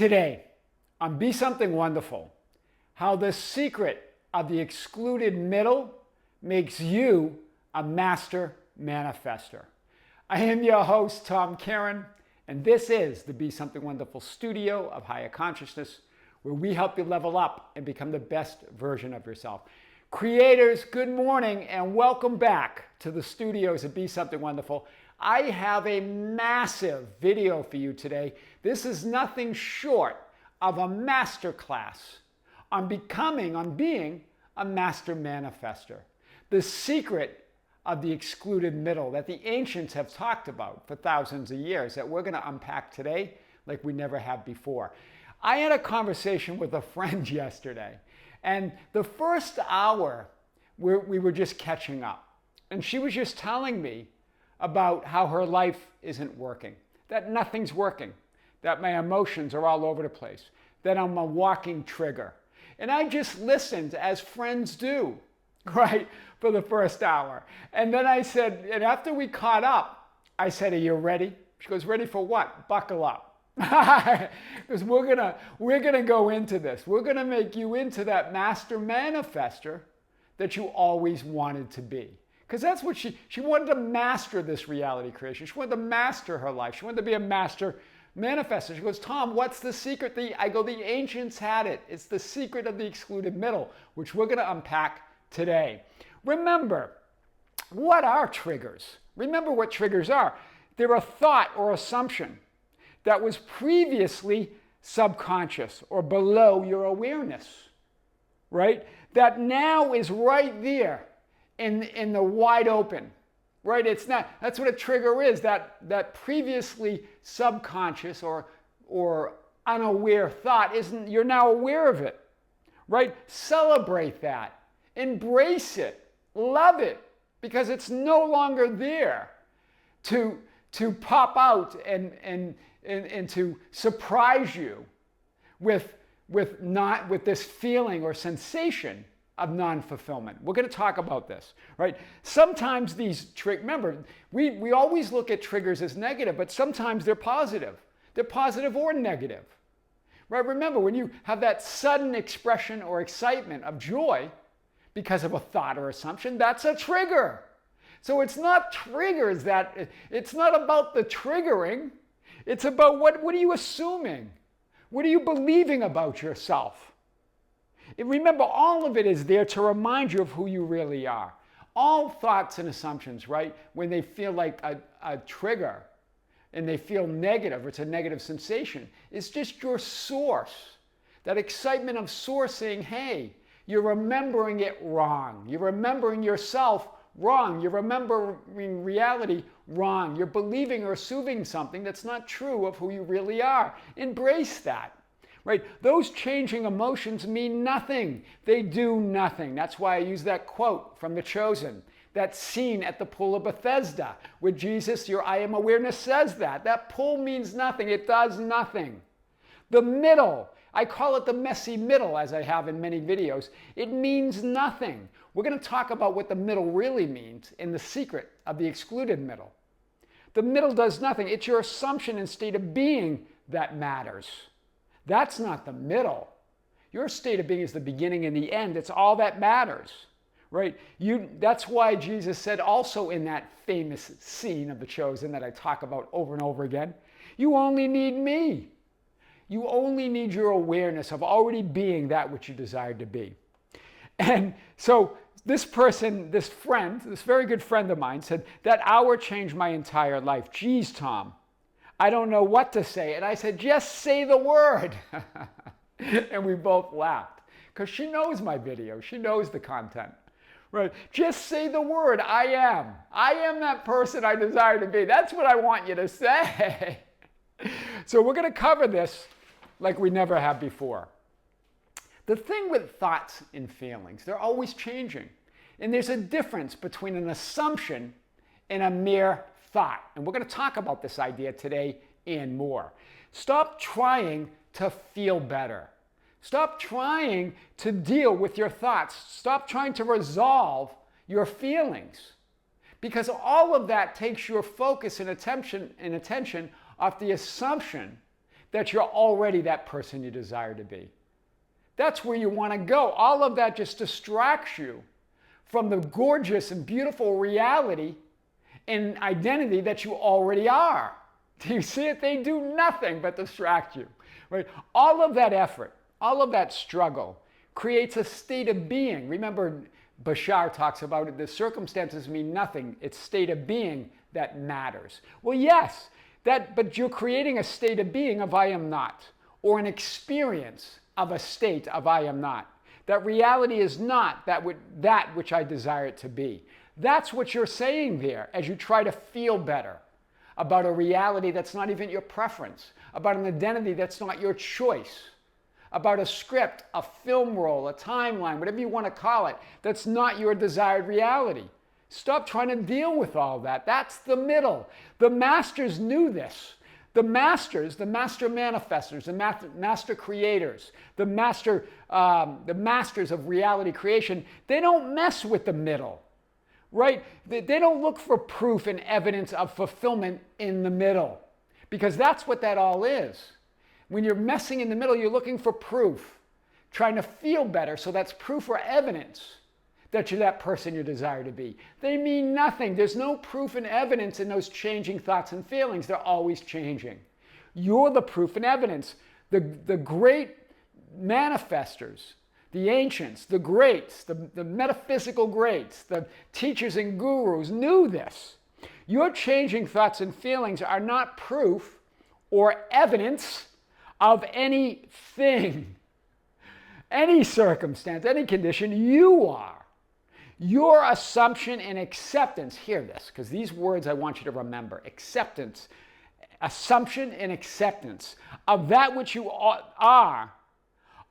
Today, on Be Something Wonderful, how the secret of the excluded middle makes you a Master Manifestor. I am your host, Tom Kearin, and this is the Be Something Wonderful studio of higher consciousness, where we help you level up and become the best version of yourself. Creators, good morning and welcome back to the studios of Be Something Wonderful. I have a massive video for you today. This is nothing short of a masterclass on being a Master Manifestor. The secret of the excluded middle that the ancients have talked about for thousands of years that we're going to unpack today like we never have before. I had a conversation with a friend yesterday, and the first hour we were just catching up. And she was just telling me about how her life isn't working, that nothing's working, that my emotions are all over the place, that I'm a walking trigger. And I just listened, as friends do, right, for the first hour. And then I said, and after we caught up, I said, "Are you ready?" She goes, "Ready for what?" "Buckle up." Because we're gonna go into this. We're gonna make you into that Master Manifestor that you always wanted to be. Because that's what she wanted to master this reality creation. She wanted to master her life. She wanted to be a Master Manifestor. She goes, "Tom, what's the secret?" I go, "The ancients had it. It's the secret of the excluded middle," which we're gonna unpack today. Remember, what are triggers? Remember what triggers are. They're a thought or assumption that was previously subconscious or below your awareness, right? That now is right there in the wide open, right? It's not, that's what a trigger is, that previously subconscious or unaware thought you're now aware of it, right? Celebrate that, embrace it, love it, because it's no longer there to pop out and to surprise you with this feeling or sensation of non-fulfillment. We're going to talk about this, right? Sometimes remember, we always look at triggers as negative, but sometimes they're positive. They're positive or negative, right? Remember, when you have that sudden expression or excitement of joy because of a thought or assumption, that's a trigger. So it's not triggers it's not about the triggering. It's about what are you assuming? What are you believing about yourself? And remember, all of it is there to remind you of who you really are. All thoughts and assumptions, right, when they feel like a trigger and they feel negative, it's a negative sensation, it's just your source. That excitement of source saying, hey, you're remembering it wrong. You're remembering yourself wrong. You're remembering reality wrong. You're believing or assuming something that's not true of who you really are. Embrace that. Right? Those changing emotions mean nothing. They do nothing. That's why I use that quote from The Chosen, that scene at the pool of Bethesda, where Jesus, your I am awareness, says that. That pool means nothing. It does nothing. The middle, I call it the messy middle, as I have in many videos. It means nothing. We're going to talk about what the middle really means in the secret of the excluded middle. The middle does nothing. It's your assumption and state of being that matters. That's not the middle. Your state of being is the beginning and the end. It's all that matters, right? That's why Jesus said also in that famous scene of The Chosen that I talk about over and over again, you only need me. You only need your awareness of already being that which you desire to be. And so this person, this friend, this very good friend of mine said, that hour changed my entire life. Geez, Tom, I don't know what to say. And I said, just say the word. And we both laughed because she knows my video. She knows the content, right? Just say the word, I am. I am that person I desire to be. That's what I want you to say. So we're going to cover this like we never have before. The thing with thoughts and feelings, they're always changing. And there's a difference between an assumption and a mere thought. And we're going to talk about this idea today and more. Stop trying to feel better. Stop trying to deal with your thoughts. Stop trying to resolve your feelings. Because all of that takes your focus and attention off the assumption that you're already that person you desire to be. That's where you want to go. All of that just distracts you from the gorgeous and beautiful reality and identity that you already are. Do you see it? They do nothing but distract you. Right? All of that effort, all of that struggle creates a state of being. Remember, Bashar talks about it, the circumstances mean nothing. It's state of being that matters. Well, yes, but you're creating a state of being of I am not, or an experience of a state of I am not. That reality is not that which I desire it to be. That's what you're saying there as you try to feel better about a reality that's not even your preference, about an identity that's not your choice, about a script, a film roll, a timeline, whatever you want to call it, that's not your desired reality. Stop trying to deal with all that. That's the middle. The masters knew this. The masters, the master manifestors, the master creators, the masters of reality creation, they don't mess with the middle, right? They don't look for proof and evidence of fulfillment in the middle, because that's what that all is. When you're messing in the middle, you're looking for proof, trying to feel better, so that's proof or evidence that you're that person you desire to be. They mean nothing. There's no proof and evidence in those changing thoughts and feelings. They're always changing. You're the proof and evidence. The great manifestors, the ancients, the greats, the metaphysical greats, the teachers and gurus knew this. Your changing thoughts and feelings are not proof or evidence of anything, any circumstance, any condition. You are. Your assumption and acceptance, hear this, because these words I want you to remember. Acceptance, assumption and acceptance of that which you are,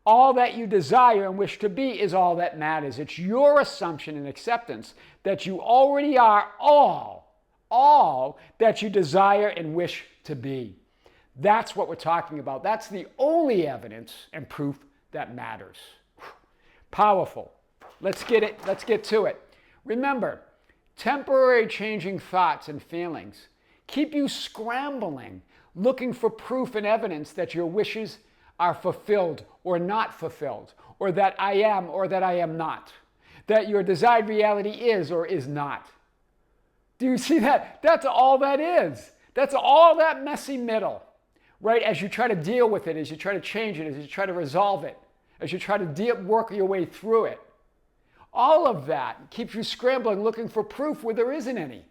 all that you desire and wish to be is all that matters. It's your assumption and acceptance that you already are all that you desire and wish to be. That's what we're talking about. That's the only evidence and proof that matters. Powerful. Let's get to it. Remember, temporary changing thoughts and feelings keep you scrambling, looking for proof and evidence that your wishes are fulfilled or not fulfilled, or that I am or that I am not, that your desired reality is or is not. Do you see that? That's all that is. That's all that messy middle, right? As you try to deal with it, as you try to change it, as you try to resolve it, as you try to work your way through it. All of that keeps you scrambling, looking for proof where there isn't any.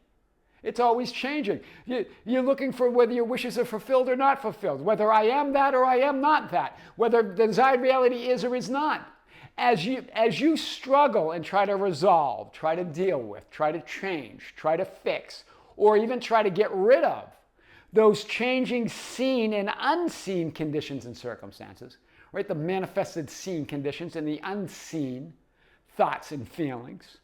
It's always changing. You're looking for whether your wishes are fulfilled or not fulfilled, whether I am that or I am not that, whether the desired reality is or is not. As you struggle and try to resolve, try to deal with, try to change, try to fix, or even try to get rid of those changing seen and unseen conditions and circumstances, right? The manifested seen conditions and the unseen thoughts and feelings,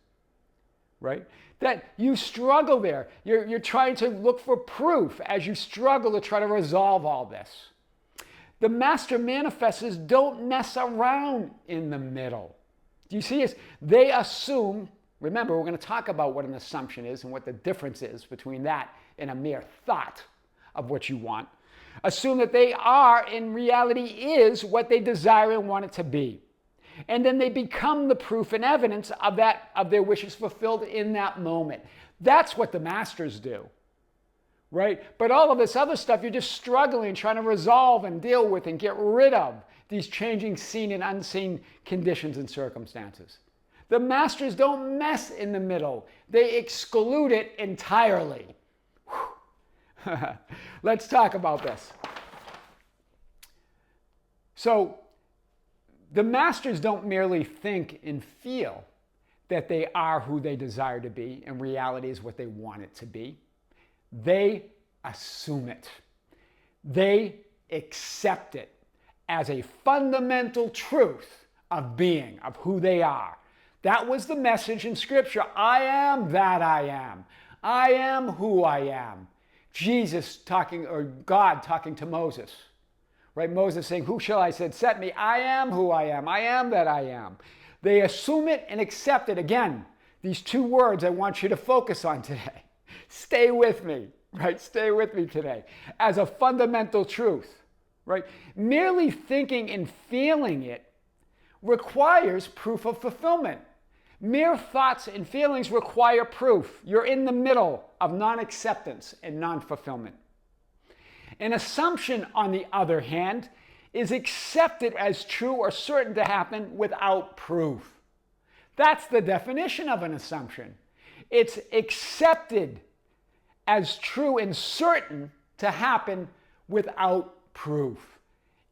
right? That you struggle there. You're trying to look for proof as you struggle to try to resolve all this. The master manifestors don't mess around in the middle. Do you see this? They assume, remember, we're going to talk about what an assumption is and what the difference is between that and a mere thought of what you want. Assume that they are, in reality, is what they desire and want it to be. And then they become the proof and evidence of their wishes fulfilled in that moment. That's what the masters do, right? But all of this other stuff, you're just struggling, trying to resolve and deal with and get rid of these changing seen and unseen conditions and circumstances. The masters don't mess in the middle. They exclude it entirely. Let's talk about this. So, the masters don't merely think and feel that they are who they desire to be and reality is what they want it to be. They assume it. They accept it as a fundamental truth of being, of who they are. That was the message in Scripture. I am that I am. I am who I am. Jesus talking, or God talking to Moses. Right? Moses saying, who shall I set me? I am who I am. I am that I am. They assume it and accept it. Again, these two words I want you to focus on today. Stay with me, right? Stay with me today. As a fundamental truth. right? Merely thinking and feeling it requires proof of fulfillment. Mere thoughts and feelings require proof. You're in the middle of non-acceptance and non-fulfillment. An assumption, on the other hand, is accepted as true or certain to happen without proof. That's the definition of an assumption. It's accepted as true and certain to happen without proof.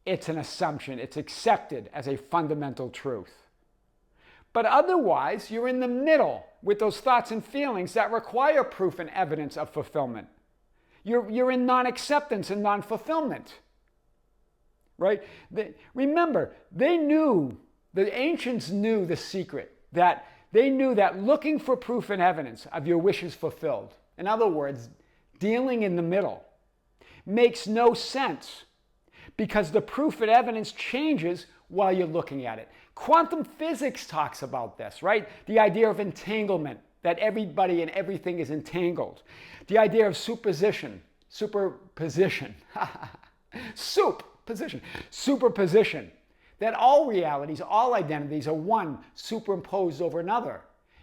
It's an assumption. It's accepted as a fundamental truth. But otherwise, you're in the middle with those thoughts and feelings that require proof and evidence of fulfillment. You're in non-acceptance and non-fulfillment. Right? Remember, the ancients knew the secret, that they knew that looking for proof and evidence of your wishes fulfilled, in other words, dealing in the middle, makes no sense because the proof and evidence changes while you're looking at it. Quantum physics talks about this, right? The idea of entanglement, that everybody and everything is entangled. The idea of superposition, that all realities, all identities are one superimposed over another.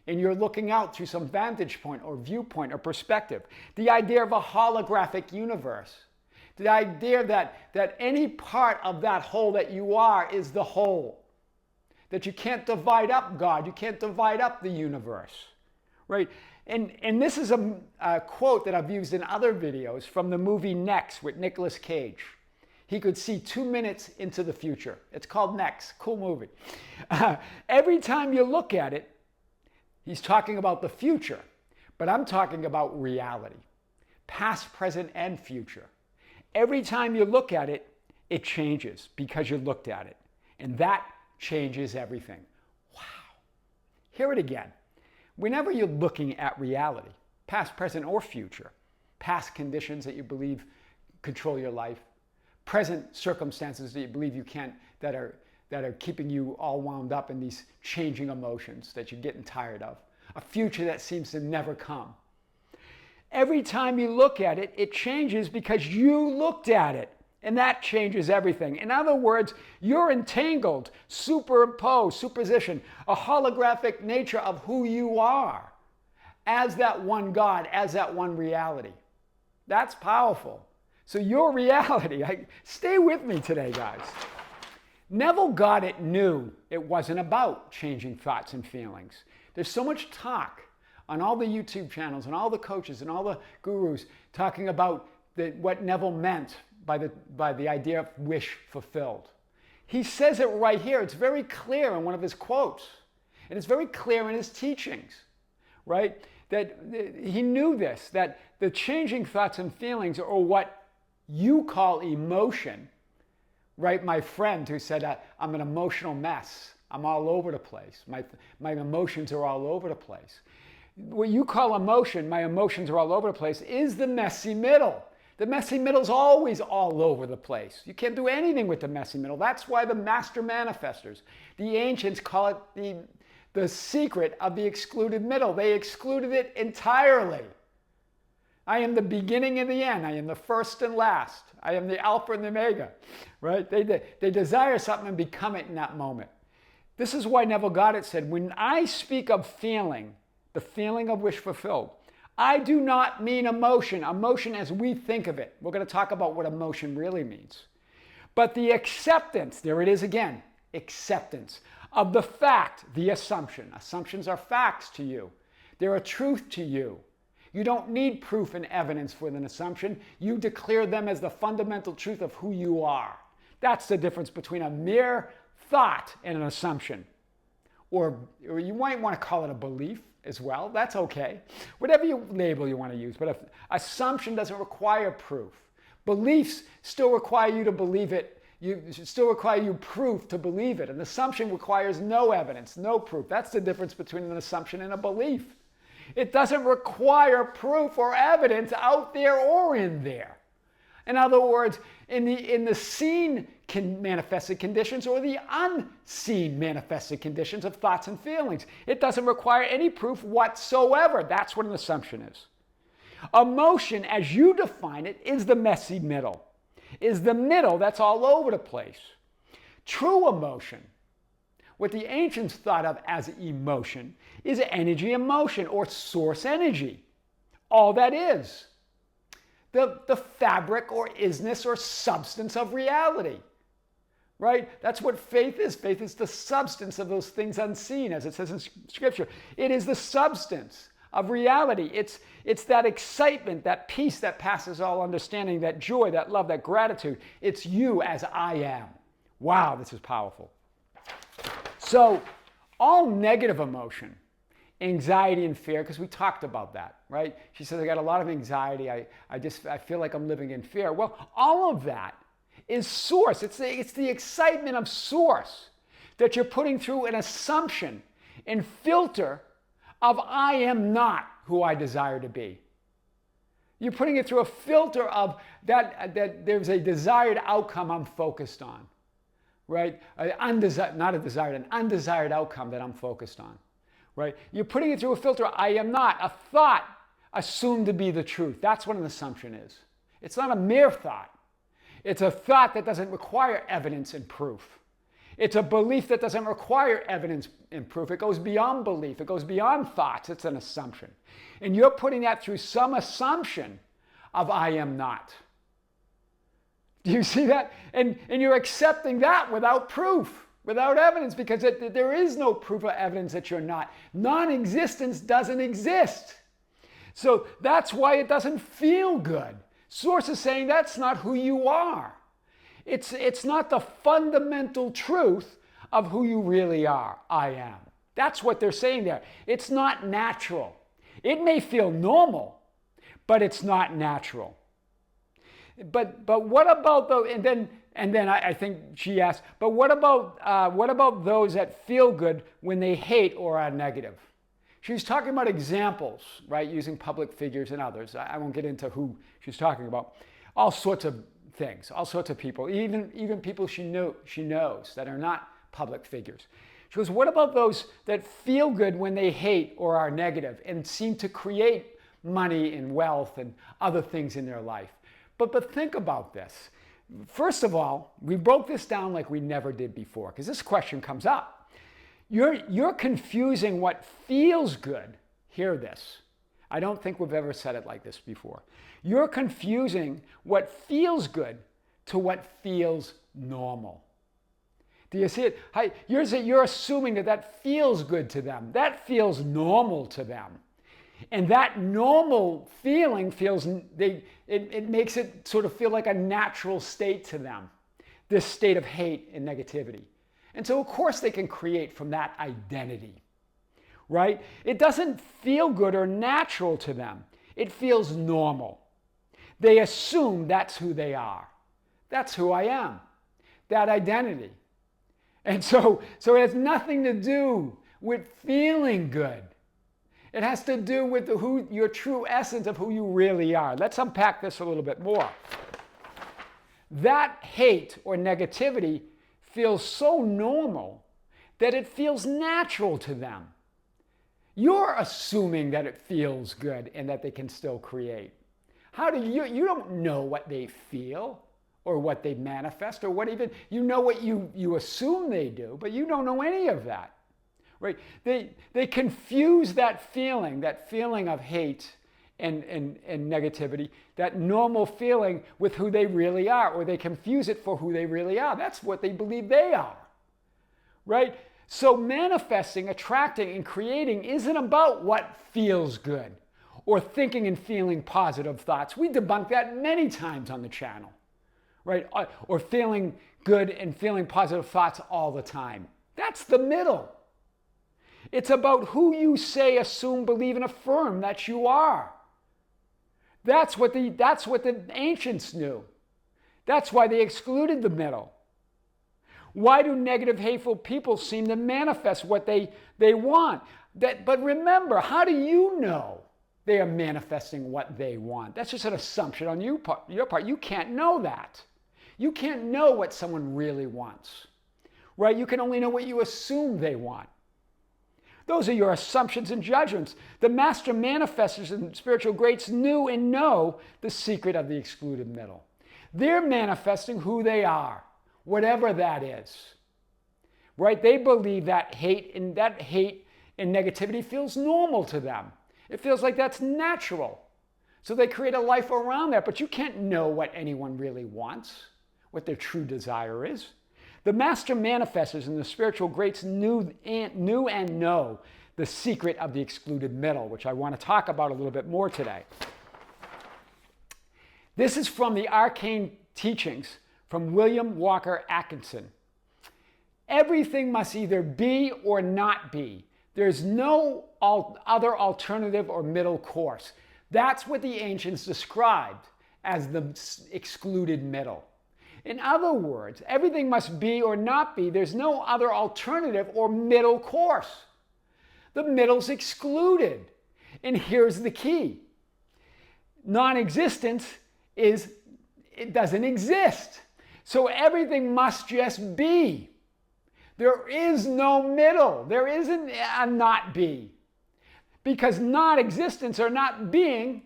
And you're looking out through some vantage point or viewpoint or perspective. The idea of a holographic universe. The idea that any part of that whole that you are is the whole. That you can't divide up God. You can't divide up the universe. Right? And this is a quote that I've used in other videos from the movie Next with Nicolas Cage. He could see 2 minutes into the future. It's called Next. Cool movie. Every time you look at it, he's talking about the future, but I'm talking about reality. Past, present, and future. Every time you look at it, it changes because you looked at it. And that changes everything. Wow. Hear it again. Whenever you're looking at reality, past, present, or future, past conditions that you believe control your life, present circumstances that you believe you can't, that are keeping you all wound up in these changing emotions that you're getting tired of, a future that seems to never come. Every time you look at it, it changes because you looked at it. And that changes everything. In other words, you're entangled, superimposed, superposition, a holographic nature of who you are as that one God, as that one reality. That's powerful. So your reality, stay with me today, guys. Neville Goddard knew it wasn't about changing thoughts and feelings. There's so much talk on all the YouTube channels and all the coaches and all the gurus talking about what Neville meant by the idea of wish fulfilled. He says it right here. It's very clear in one of his quotes. And it's very clear in his teachings, right? That he knew this, that the changing thoughts and feelings are what you call emotion, right? My friend who said, I'm an emotional mess. I'm all over the place. My emotions are all over the place. What you call emotion, my emotions are all over the place, is the messy middle. The messy middle is always all over the place. You can't do anything with the messy middle. That's why the Master Manifestors, the ancients call it the secret of the excluded middle. They excluded it entirely. I am the beginning and the end. I am the first and last. I am the Alpha and the Omega. Right? They desire something and become it in that moment. This is why Neville Goddard said, when I speak of feeling, the feeling of wish fulfilled, I do not mean emotion as we think of it. We're going to talk about what emotion really means. But the acceptance, there it is again, acceptance of the fact, the assumption. Assumptions are facts to you. They're a truth to you. You don't need proof and evidence for an assumption. You declare them as the fundamental truth of who you are. That's the difference between a mere thought and an assumption. Or you might want to call it a belief as well. That's okay. Whatever label you want to use. But if assumption doesn't require proof. Beliefs still require you to believe it. Still require you proof to believe it. An assumption requires no evidence, no proof. That's the difference between an assumption and a belief. It doesn't require proof or evidence out there or in there. In other words, in the seen manifested conditions or the unseen manifested conditions of thoughts and feelings, it doesn't require any proof whatsoever. That's what an assumption is. Emotion, as you define it, is the messy middle. is the middle that's all over the place. True emotion, what the ancients thought of as emotion, is energy in motion or source energy. All that is. The fabric or isness or substance of reality. Right? That's what faith is. Faith is the substance of those things unseen, as it says in Scripture. It is the substance of reality. It's that excitement, that peace that passes all understanding, that joy, that love, that gratitude. It's you as I am. Wow, this is powerful. So, all negative emotion, anxiety and fear, because we talked about that, right? She says, I got a lot of anxiety. I feel like I'm living in fear. Well, all of that is source. It's the excitement of source that you're putting through an assumption and filter of I am not who I desire to be. You're putting it through a filter of that there's a desired outcome I'm focused on, right? An undesired outcome that I'm focused on, right? You're putting it through a filter, I am not, a thought assumed to be the truth. That's what an assumption is. It's not a mere thought. It's a thought that doesn't require evidence and proof. It's a belief that doesn't require evidence and proof. It goes beyond belief. It goes beyond thoughts. It's an assumption. And you're putting that through some assumption of I am not. Do you see that? And you're accepting that without proof, without evidence, because there is no proof or evidence that you're not. Non-existence doesn't exist. So that's why it doesn't feel good. Source is saying that's not who you are. It's not the fundamental truth of who you really are, I am. That's what they're saying there. It's not natural. It may feel normal, but it's not natural. But what about those, and then I think she asked, but what about those that feel good when they hate or are negative? She's talking about examples, right, using public figures and others. I won't get into who she's talking about. All sorts of things, all sorts of people, even people she knows that are not public figures. She goes, what about those that feel good when they hate or are negative and seem to create money and wealth and other things in their life? But think about this. First of all, we broke this down like we never did before, because this question comes up. You're confusing what feels good. Hear this. I don't think we've ever said it like this before. You're confusing what feels good to what feels normal. Do you see it? You're assuming that feels good to them. That feels normal to them. And that normal feeling it makes it sort of feel like a natural state to them, this state of hate and negativity. And so, of course, they can create from that identity, right? It doesn't feel good or natural to them. It feels normal. They assume that's who they are. That's who I am, that identity. And so it has nothing to do with feeling good. It has to do with your true essence of who you really are. Let's unpack this a little bit more. That hate or negativity feels so normal that it feels natural to them. You're assuming that it feels good and that they can still create. How do you don't know what they feel or what they manifest or what even, you know what you assume they do, but you don't know any of that, right? They confuse that feeling of hate and negativity, that normal feeling with who they really are, or they confuse it for who they really are. That's what they believe they are, right? So manifesting, attracting, and creating isn't about what feels good or thinking and feeling positive thoughts. We debunk that many times on the channel, right? Or feeling good and feeling positive thoughts all the time. That's the middle. It's about who you say, assume, believe, and affirm that you are. That's what the ancients knew. That's why they excluded the middle. Why do negative, hateful people seem to manifest what they want? But remember, how do you know they are manifesting what they want? That's just an assumption on your part. You can't know that. You can't know what someone really wants, right? You can only know what you assume they want. Those are your assumptions and judgments. The Master Manifestors and spiritual greats knew and know the secret of the excluded middle. They're manifesting who they are, whatever that is. Right? They believe that hate and negativity feels normal to them. It feels like that's natural. So they create a life around that, but you can't know what anyone really wants, what their true desire is. The Master Manifestors and the spiritual greats knew and know the secret of the excluded middle, which I want to talk about a little bit more today. This is from the Arcane Teachings from William Walker Atkinson. Everything must either be or not be. There's no other alternative or middle course. That's what the ancients described as the excluded middle. In other words, everything must be or not be. There's no other alternative or middle course. The middle's excluded. And here's the key. Non-existence it doesn't exist. So everything must just be. There is no middle. There isn't a not be. Because non-existence or not being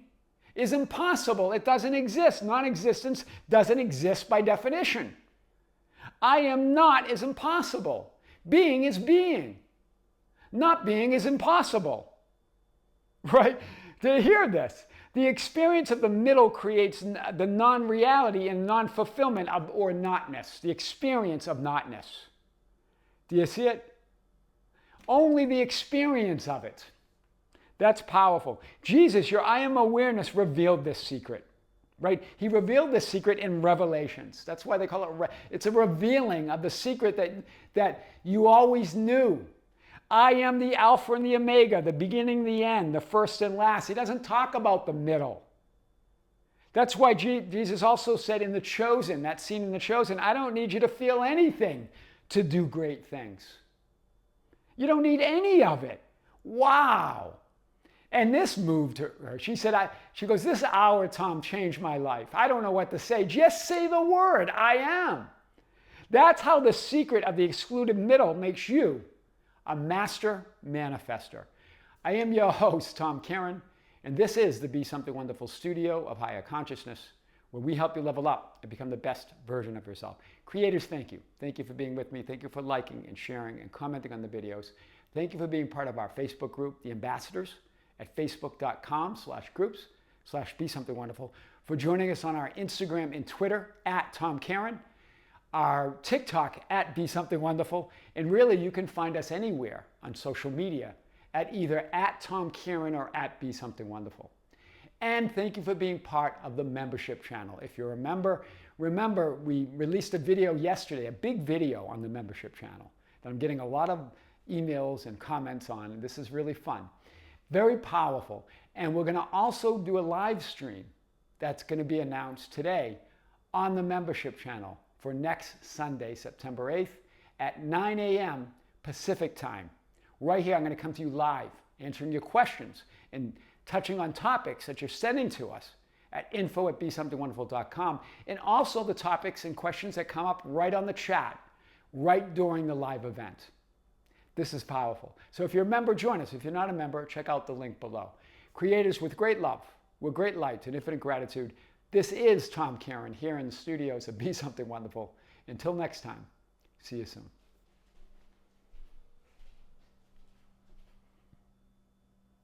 is impossible. It doesn't exist. Non-existence doesn't exist by definition. I am not is impossible. Being is being. Not being is impossible. Right? To hear this, the experience of the middle creates the non-reality and non-fulfillment of or notness. The experience of notness. Do you see it? Only the experience of it. That's powerful. Jesus, your I am awareness revealed this secret, right? He revealed this secret in Revelations. That's why they call it, it's a revealing of the secret that you always knew. I am the Alpha and the Omega, the beginning, the end, the first and last. He doesn't talk about the middle. That's why Jesus also said in The Chosen, that scene in The Chosen, I don't need you to feel anything to do great things. You don't need any of it. Wow. And this moved her. She said, she goes, this hour, Tom, changed my life. I don't know what to say. Just say the word, I am. That's how the secret of the excluded middle makes you a master manifestor. I am your host, Tom Kearin, and this is the Be Something Wonderful studio of higher consciousness, where we help you level up and become the best version of yourself. Creators, thank you. Thank you for being with me. Thank you for liking and sharing and commenting on the videos. Thank you for being part of our Facebook group, The Ambassadors, at facebook.com/groups/BeSomethingWonderful, for joining us on our Instagram and Twitter at Tom Kearin, our TikTok at Be Something Wonderful, and really you can find us anywhere on social media at either at Tom Kearin or at Be Something Wonderful. And thank you for being part of the membership channel. If you're a member, remember we released a video yesterday, a big video on the membership channel that I'm getting a lot of emails and comments on, and this is really fun. Very powerful. And we're going to also do a live stream that's going to be announced today on the membership channel for next Sunday, September 8th at 9 a.m. Pacific time. Right here, I'm going to come to you live, answering your questions and touching on topics that you're sending to us at info@besomethingwonderful.com, and also the topics and questions that come up right on the chat, right during the live event. This is powerful. So if you're a member, join us. If you're not a member, check out the link below. Creators with great love, with great light and infinite gratitude, this is Tom Kearin here in the studios of Be Something Wonderful. Until next time, see you soon.